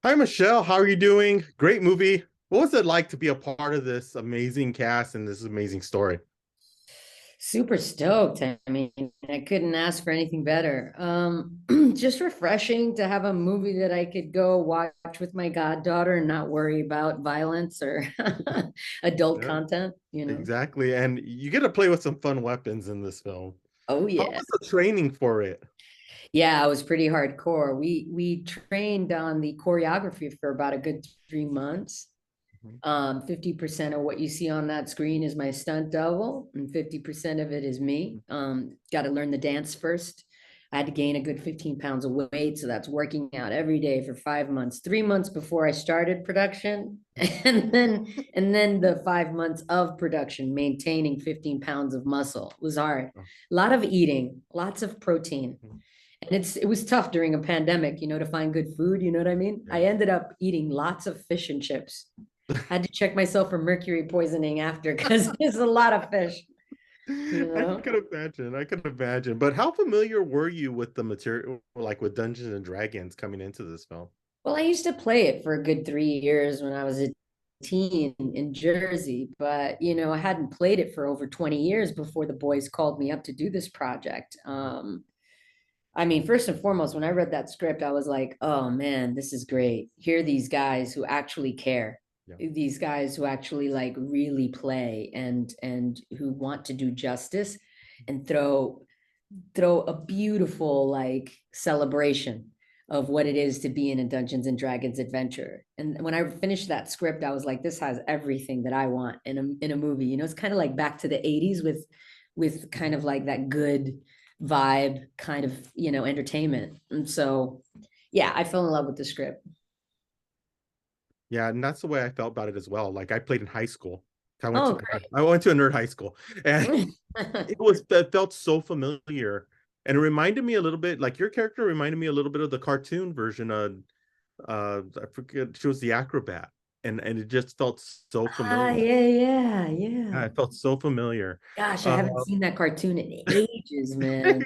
Hi, Michelle. How are you doing? Great movie. What was it like to be a part of this amazing cast and this amazing story? Super stoked. I mean, I couldn't ask for anything better. Just refreshing to have a movie that I could go watch with my goddaughter and not worry about violence or adult Yeah, content. exactly. And you get to play with some fun weapons in this film. Oh How yeah. was the training for it? Yeah, it was pretty hardcore. We trained on the choreography for about a good 3 months. Mhm. 50% of what you see on that screen is my stunt double, and 50% of it is me. Got to learn the dance first. I had to gain a good 15 pounds of weight. So that's working out every day for 5 months, 3 months before I started production. And then the 5 months of production, maintaining 15 pounds of muscle was hard. A lot of eating, lots of protein. Mhm. And it was tough during a pandemic, to find good food. You know what I mean? I Yeah. ended up eating lots of fish and chips. Had to check myself for mercury poisoning after because it's a lot of fish, you I know. could imagine. I could imagine. But how familiar were you with the material, like with Dungeons and Dragons coming into this film? Well, I used to play it for a good 3 years when I was a teen in Jersey, but I hadn't played it for over 20 years before the boys called me up to do this project. I mean, first and foremost, when I read that script, I was like, oh man, this is great. Here are these guys who actually care. Yeah. These guys who actually like really play and who want to do justice and throw a beautiful like celebration of what it is to be in a Dungeons and Dragons adventure. And when I finished that script, I was like, this has everything that I want in a movie. It's kind of like back to the 80s with kind of like that good vibe kind of, entertainment. And so yeah, I fell in love with the script. Yeah, and that's the way I felt about it as well. Like I played in high school. I went Oh, to I went to a nerd high school, and great. it felt so familiar, and it reminded me a little bit like your character reminded me a little bit of the cartoon version of I forget she was the acrobat, and it just felt so Ah, familiar. yeah, yeah, yeah. Yeah, it felt so familiar. Gosh, I Uh, haven't seen that cartoon in ages, man.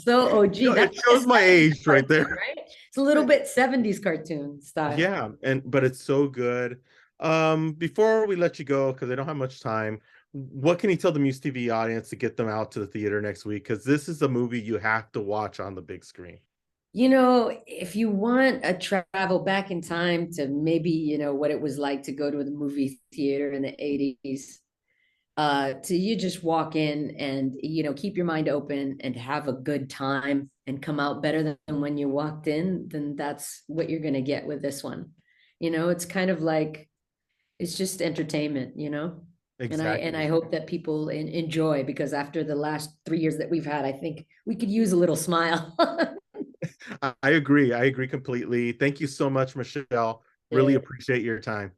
So OG. That's it like a shows my 70s age right cartoon, there. right? It's a little bit 70s cartoon style. Yeah, and but it's so good. Before we let you go, because I don't have much time, what can you tell the Muse TV audience to get them out to the theater next week? Because this is a movie you have to watch on the big screen. If you want a travel back in time to maybe, what it was like to go to the movie theater in the 80s, to you just walk in and, keep your mind open and have a good time and come out better than when you walked in, then that's what you're going to get with this one. It's kind of like it's just entertainment. And I Exactly. hope that people enjoy because after the last 3 years that we've had, I think we could use a little smile. I agree. I agree completely. Thank you so much, Michelle. Really Yeah. appreciate your time.